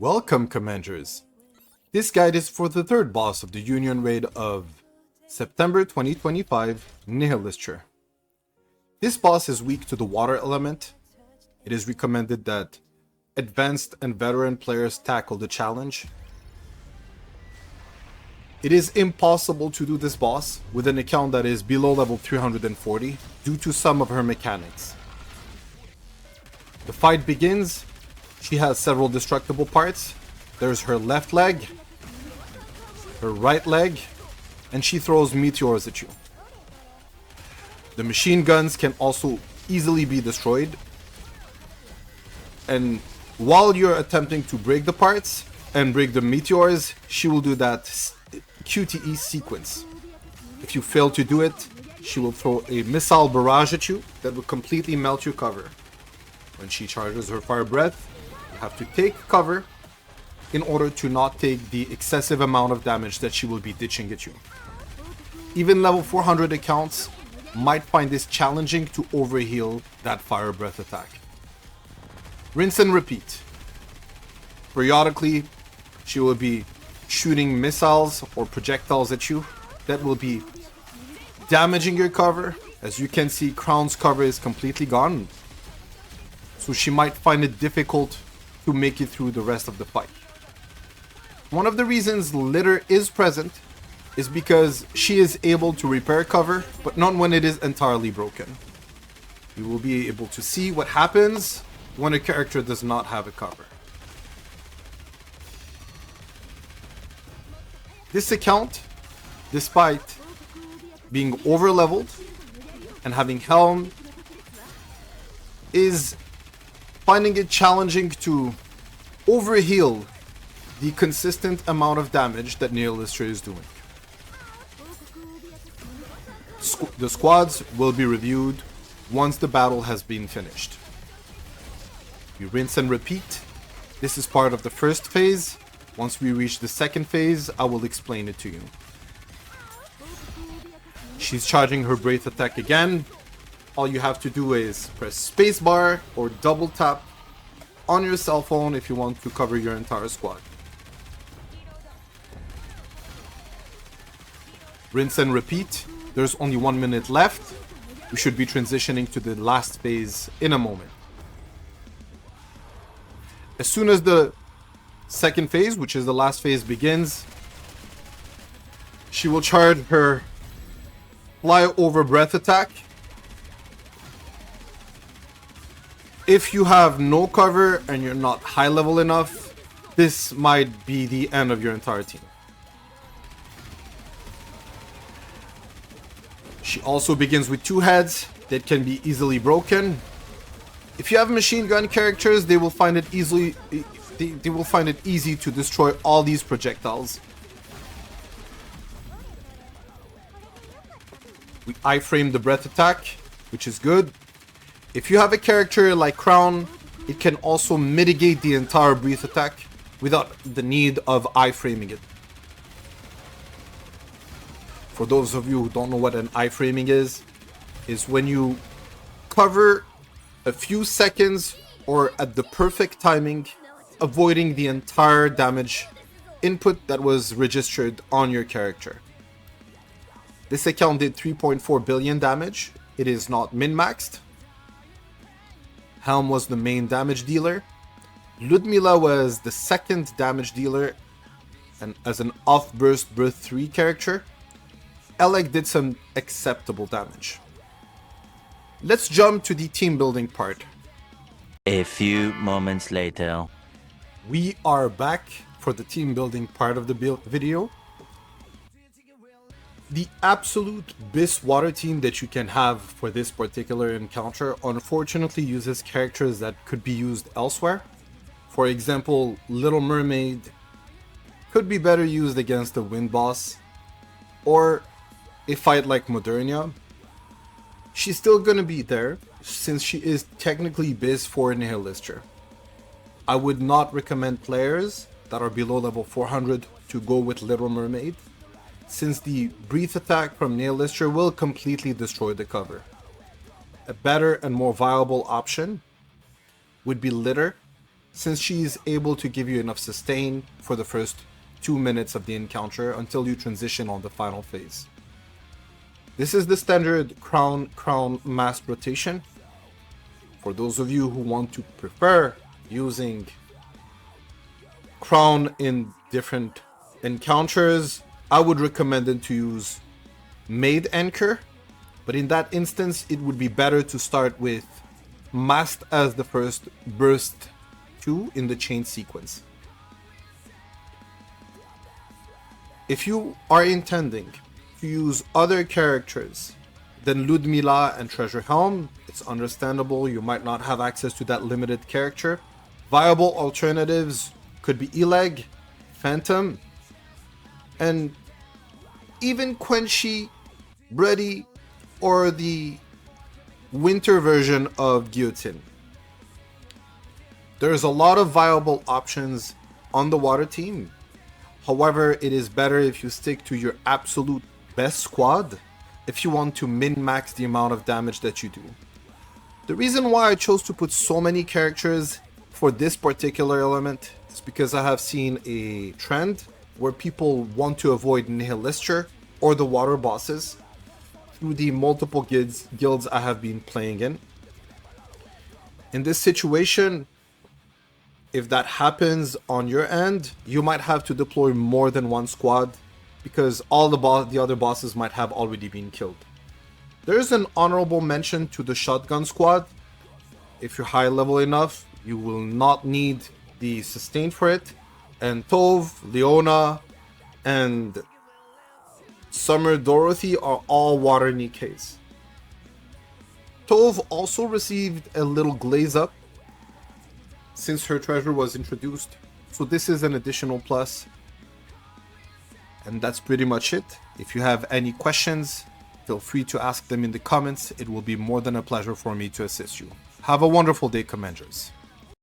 Welcome, Commanders! This guide is for the third boss of the Union raid of September 2025, Nihilister. This boss is weak to the water element. It is recommended that advanced and veteran players tackle the challenge. It is impossible to do this boss with an account that is below level 340 due to some of her mechanics. The fight begins. She has several destructible parts. There's her left leg, her right leg, and she throws meteors at you. The machine guns can also easily be destroyed. And while you're attempting to break the parts and break the meteors, she will do that QTE sequence. If you fail to do it, she will throw a missile barrage at you that will completely melt your cover. When she charges her fire breath, you have to take cover in order to not take the excessive amount of damage that she will be ditching at you. Even level 400 accounts might find this challenging to overheal that fire breath attack. Rinse and repeat. Periodically, she will be shooting missiles or projectiles at you that will be damaging your cover. As you can see, Crown's cover is completely gone, so she might find it difficult to make it through the rest of the fight. One of the reasons litter is present is because she is able to repair cover, but not when it is entirely broken. You will be able to see what happens when a character does not have a cover. This account, despite being over leveled and having Helm, is finding it challenging to overheal the consistent amount of damage that Nihilister is doing. The squads will be reviewed once the battle has been finished. You rinse and repeat. This is part of the first phase. Once we reach the second phase, I will explain it to you. She's charging her breath attack again. All you have to do is press spacebar or double tap on your cell phone if you want to cover your entire squad. Rinse and repeat. There's only 1 minute left. We should be transitioning to the last phase in a moment. As soon as the second phase, which is the last phase, begins, she will charge her fly over breath attack. If you have no cover and you're not high level enough, this might be the end of your entire team. She also begins with 2 heads that can be easily broken. If you have machine gun characters, they will find it easy to destroy all these projectiles. We iframe the breath attack, which is good. If you have a character like Crown, it can also mitigate the entire breath attack without the need of iframing it. For those of you who don't know what an iframing is when you cover a few seconds or at the perfect timing, avoiding the entire damage input that was registered on your character. This account did 3.4 billion damage. It is not min-maxed. Helm was the main damage dealer. Ludmila was the second damage dealer and as an off-burst Breath 3 character. Elec did some acceptable damage. Let's jump to the team building part. A few moments later. We are back for the team building part of the video. The absolute best water team that you can have for this particular encounter unfortunately uses characters that could be used elsewhere. For example, Little Mermaid could be better used against the wind boss, or a fight like Modernia. She's still gonna be there since she is technically biz for Nihilister. I would not recommend players that are below level 400 to go with Little Mermaid, since the breath attack from Nihilister will completely destroy the cover. A better and more viable option would be Litter, since she is able to give you enough sustain for the first 2 minutes of the encounter until you transition on the final phase. This is the standard crown mask rotation. For those of you who want to prefer using crown in different encounters, I would recommend it to use Maid Anchor, but in that instance it would be better to start with Mast as the first burst 2 in the chain sequence. If you are intending to use other characters than Ludmilla and Treasure Helm, it's understandable you might not have access to that limited character. Viable alternatives could be Eleg, Phantom, and even Quenchy, Brady, or the winter version of Guillotine. There's a lot of viable options on the water team. However, it is better if you stick to your absolute best squad if you want to min-max the amount of damage that you do. The reason why I chose to put so many characters for this particular element is because I have seen a trend where people want to avoid Nihilister or the water bosses through the multiple guilds I have been playing in. In this situation, if that happens on your end, you might have to deploy more than one squad because all the other bosses might have already been killed. There is an honorable mention to the shotgun squad. If you're high level enough, you will not need the sustain for it. And Tove, Leona, and Summer Dorothy are all water Nikes. Tove also received a little glaze up since her treasure was introduced, so this is an additional plus. And that's pretty much it. If you have any questions, feel free to ask them in the comments. It will be more than a pleasure for me to assist you. Have a wonderful day, Commanders.